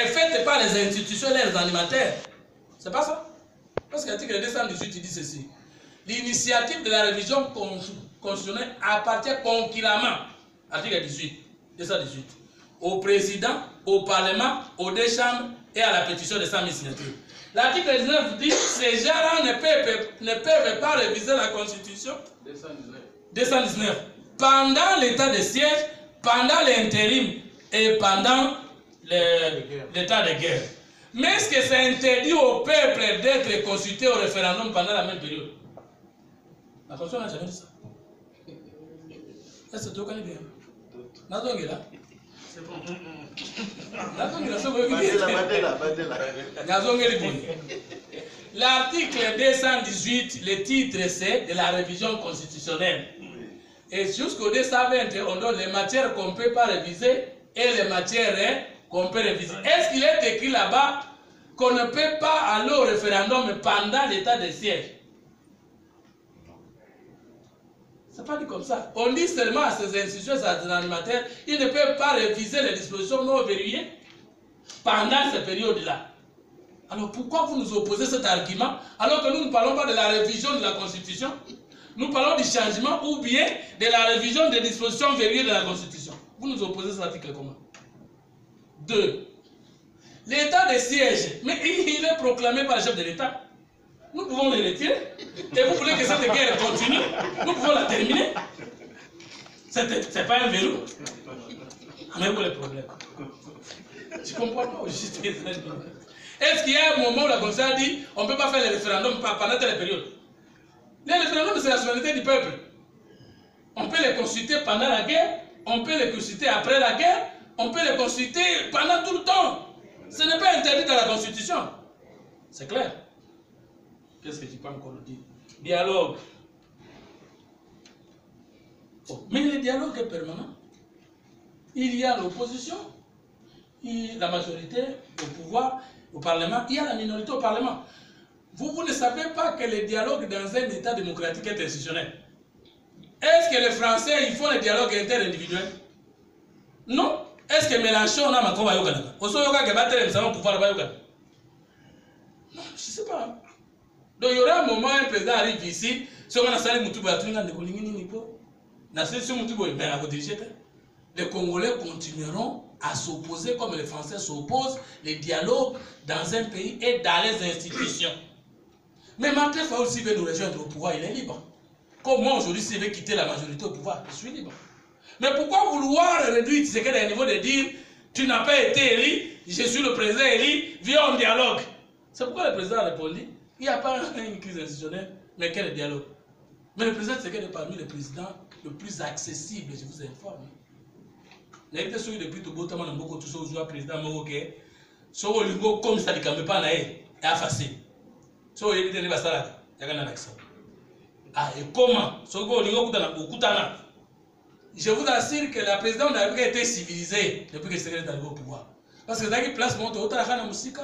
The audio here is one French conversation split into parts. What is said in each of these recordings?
est faite par les institutions et les animateurs. C'est pas ça? Parce que l'article 218 il dit ceci. L'initiative de la révision constitutionnelle appartient concurremment, article 218, au président, au parlement, aux deux chambres et à la pétition de 100 000 signatures. L'article 19 dit que ces gens-là ne peuvent pas réviser la constitution 219 pendant l'état de siège, pendant l'intérim et pendant l'état de guerre. Mais est-ce que c'est interdit au peuple d'être consulté au référendum pendant la même période? La Constitution n'a jamais dit ça. Est-ce que tu connais bien? Nazongela. C'est bon. L'article 218, le titre c'est de la révision constitutionnelle. Et jusqu'au 220, on donne les matières qu'on ne peut pas réviser et les matières qu'on peut réviser. Est-ce qu'il est écrit là-bas qu'on ne peut pas aller au référendum pendant l'état de siège? C'est pas dit comme ça. On dit seulement à ces institutions, à ces animateurs, ils ne peuvent pas réviser les dispositions non verrouillées pendant cette période-là. Alors pourquoi vous nous opposez cet argument alors que nous ne parlons pas de la révision de la Constitution? Nous parlons du changement ou bien de la révision des dispositions verrouillées de la Constitution. Vous nous opposez cet article comment? 2. L'état de siège, mais il est proclamé par le chef de l'État. Nous pouvons le retirer. Et vous voulez que cette guerre continue? Nous pouvons la terminer. C'est pas un verrou. Mais où est le problème? Tu comprends pas au juste. Est-ce qu'il y a un moment où la Constitution a dit on ne peut pas faire le référendum pendant telle période? Le référendum, c'est la souveraineté du peuple. On peut les consulter pendant la guerre, on peut les consulter après la guerre, on peut les consulter pendant tout le temps. Ce n'est pas interdit dans la Constitution. C'est clair. Qu'est-ce que tu peux encore dire? Dialogue. Oh, mais le dialogue est permanent. Il y a l'opposition, la majorité au pouvoir, au Parlement, il y a la minorité au Parlement. Vous ne savez pas que le dialogue dans un État démocratique est institutionnel. Est-ce que les Français ils font le dialogue interindividuel? Non. Est-ce que Mélenchon n'a pas de pouvoir? Non, je ne sais pas. Donc il y aura un moment, un président arrive ici, si on a salé Moutouba, les Congolais continueront à s'opposer comme les Français s'opposent, les dialogues dans un pays et dans les institutions. Mais Martin Fayoul, s'il veut nous rejoindre au pouvoir, il est libre. Comme moi aujourd'hui, s'il veut quitter la majorité au pouvoir, je suis libre. Mais pourquoi vouloir réduire ce qu'est au niveau de dire tu n'as pas été élu, je suis le président élu, viens en dialogue? C'est pourquoi le président a répondu il n'y a pas une crise institutionnelle, mais quel dialogue? Mais le président, c'est qu'il est parmi les présidents le plus accessible, je vous informe. Il a été sur depuis tout beau temps, on a beaucoup de choses, président Mogoke, sur le lingo comme ça, il ne peut pas aller, il a effacé. So il dit basala yakana l'accent. Ah et comment? So go lingo kutana kutana. Je vous assure que la présidente n'a pas été civilisée depuis que c'est arrivé au pouvoir. Parce que dans une place monte autant la musique.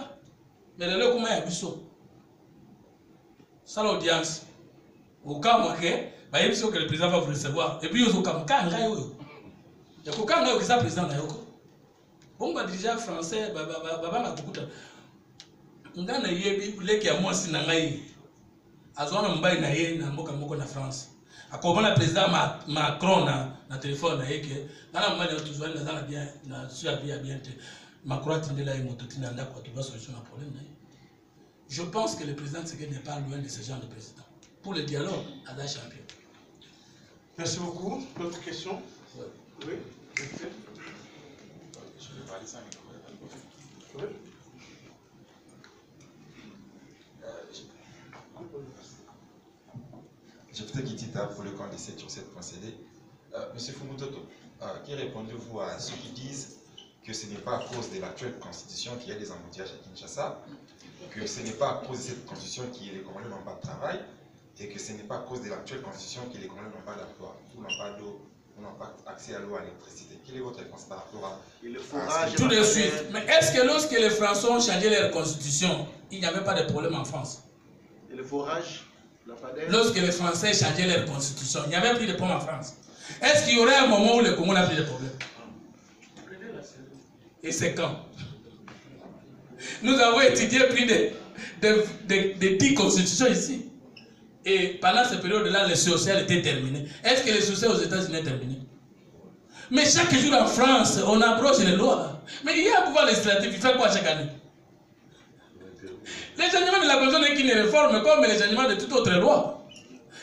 Mais le comment il y a biso. Ça l'audience. Au cas où que le président va vous recevoir et puis au cas où quand ngayo. Il y a aucun ngayo que ça président na yoko. Bon ba dirigeant français baba na kukuta. Ngana yebi leki ya mwasi na ngai azwana mbai na ye na mboka moko na France akobona président Macron na téléphone na yeke ngana mbai na tuzwana na bien na sur bien Macron tindela moto tinanda kwa tuba solution na problème na. Je pense que le président Tshisekedi n'est pas loin de ce genre de président pour le dialogue à la champion. Merci beaucoup. D'autres questions? Oui. Je vais parler ça. Oui. Je voudrais quitter pour le camp des 7 sur 7.cd. Monsieur Fumutoto, qui répondez-vous à ceux qui disent que ce n'est pas à cause de l'actuelle constitution qu'il y a des embouteillages à Kinshasa, que ce n'est pas à cause de cette constitution que les Congolais n'ont pas de travail, et que ce n'est pas à cause de l'actuelle constitution que les Congolais n'ont pas d'emploi, ou n'ont pas d'eau, ou n'ont pas accès à l'eau, à l'électricité? Quelle est votre réponse par rapport à... Tout de suite. Mais est-ce que lorsque les Français ont changé leur constitution, il n'y avait pas de problème en France? Et le forage? Lorsque les Français changeaient leur constitution, il n'y avait plus de problème en France. Est-ce qu'il y aurait un moment où le Congo n'a plus de problème? Et c'est quand? Nous avons étudié plus de 10 constitutions ici. Et pendant cette période-là, le social était terminé. Est-ce que le social aux États-Unis est terminé? Mais chaque jour en France, on approche les lois. Mais il y a un pouvoir législatif, il fait quoi chaque année? Les changements de la Constitution n'est qu'une réforme comme les changements de toute autre loi.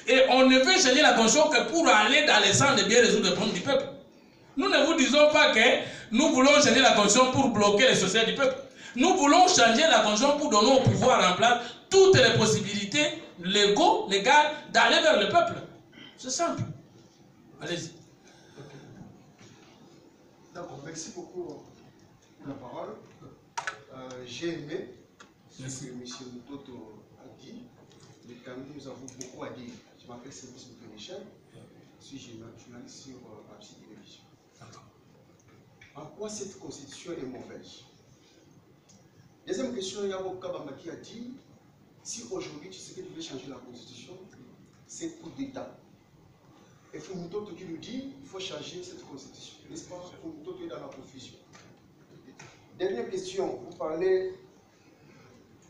Et on ne veut changer la Constitution que pour aller dans le sens de bien résoudre les problèmes du peuple. Nous ne vous disons pas que nous voulons changer la Constitution pour bloquer les sociétés du peuple. Nous voulons changer la Constitution pour donner au pouvoir en place toutes les possibilités légales d'aller vers le peuple. C'est simple. Allez-y. D'accord, merci beaucoup pour la parole. J'ai aimé ce que M. Mutoto a dit, mais quand même nous avons beaucoup à dire. Je m'appelle Service Michel, je suis journaliste sur Absi Télévision. En quoi cette constitution est mauvaise? Deuxième question, Yabo Kabamba qui a dit, si aujourd'hui tu sais que tu veux changer la constitution, c'est coup d'État. Et Fumutoto qui nous dit, il faut changer cette constitution. N'est-ce pas? Fumutoto est dans la confusion. Dernière question, vous parlez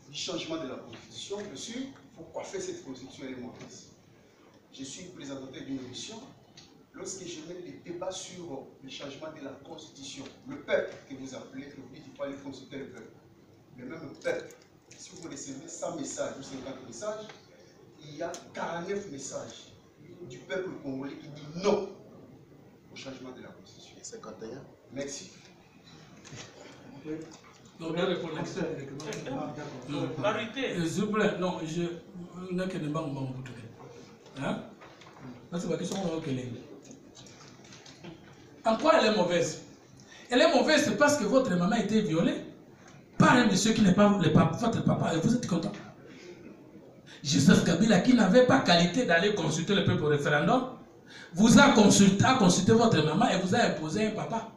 du changement de la constitution. Monsieur, pourquoi faire cette constitution elle est mauvaise? Je suis présentateur d'une émission. Lorsque je mets des débats sur le changement de la constitution, le peuple que vous appelez, que vous dites qu'il faut aller consulter le peuple. Le même peuple, si vous recevez 100 messages ou 50 messages, il y a 49 messages du peuple congolais qui dit non au changement de la constitution. 51. Merci. Donc, la réponse. S'il vous plaît, non, je n'ai que des banques en portugais. Hein? C'est la question qu'on a. En quoi elle est mauvaise? Elle est mauvaise parce que votre maman a été violée par un monsieur qui n'est pas votre papa et vous êtes content. Joseph Kabila qui n'avait pas qualité d'aller consulter le peuple au référendum vous a consulté votre maman et vous a imposé un papa.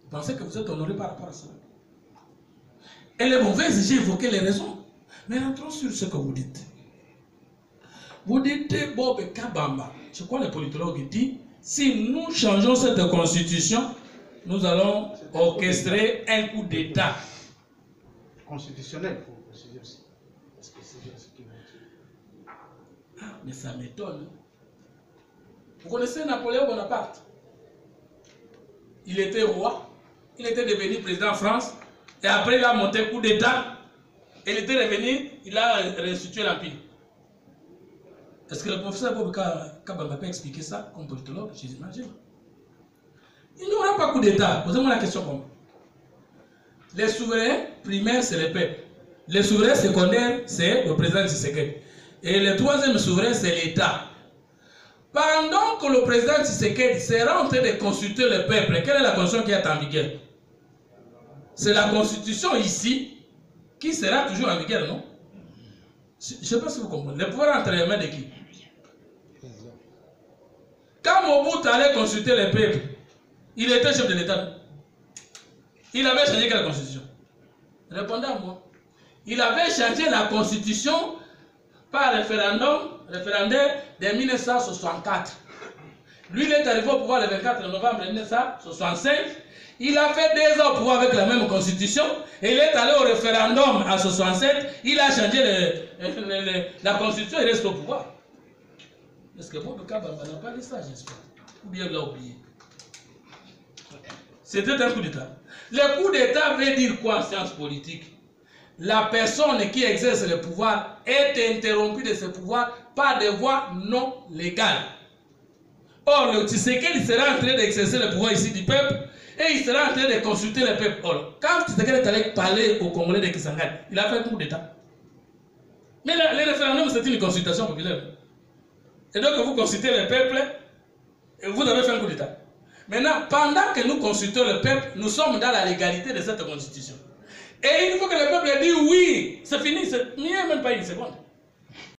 Vous pensez que vous êtes honoré par rapport à cela? Elle est mauvaise, j'ai évoqué les raisons. Mais rentrons sur ce que vous dites. Vous dites Bob Kabamba, c'est quoi le politologue dit? Si nous changeons cette constitution, nous allons orchestrer un coup d'État. Constitutionnel, il faut préciser aussi. Parce que c'est bien ce qui va dire. Ah, mais ça m'étonne. Vous connaissez Napoléon Bonaparte? Il était roi, il était devenu président de France, et après il a monté coup d'État, et il était revenu, il a restitué l'Empire. Est-ce que le professeur Bob Kabamba peut expliquer ça comme politologue? J'imagine. Il n'y aura pas coup d'État. Posez-moi la question comme les souverains primaires, c'est le peuple. Les souverains secondaires, c'est le président Tshisekedi. Et le troisième souverain, c'est l'État. Pendant que le président Tshisekedi sera en train de consulter le peuple, quelle est la constitution qui est en vigueur? C'est la constitution ici qui sera toujours en vigueur, non? Je ne sais pas si vous comprenez. Le pouvoir entre les mains de qui? Quand Mobutu allait consulter le peuple, il était chef de l'État. Il avait changé quelle constitution? Répondez à moi. Il avait changé la constitution par référendaire de 1964. Lui, il est arrivé au pouvoir le 24 novembre 1965. Il a fait 2 ans au pouvoir avec la même constitution. Et il est allé au référendum en 67. Il a changé la constitution et reste au pouvoir. Est-ce que Bob Kabamba n'a pas dit ça, j'espère? Ou bien il l'a oublié? C'était un coup d'État. Le coup d'État veut dire quoi en sciences politiques? La personne qui exerce le pouvoir est interrompue de ce pouvoir par des voies non légales. Or, le Tshisekedi sera en train d'exercer le pouvoir ici du peuple et il sera en train de consulter le peuple. Or, quand Tshisekedi est allé parler aux Congolais de Kisangani, il a fait un coup d'État. Mais le référendum, c'est une consultation populaire. Et donc, vous consultez le peuple et vous avez fait un coup d'État. Maintenant, pendant que nous consultons le peuple, nous sommes dans la légalité de cette constitution. Et il faut que le peuple dise oui, c'est fini, il n'y a même pas une seconde.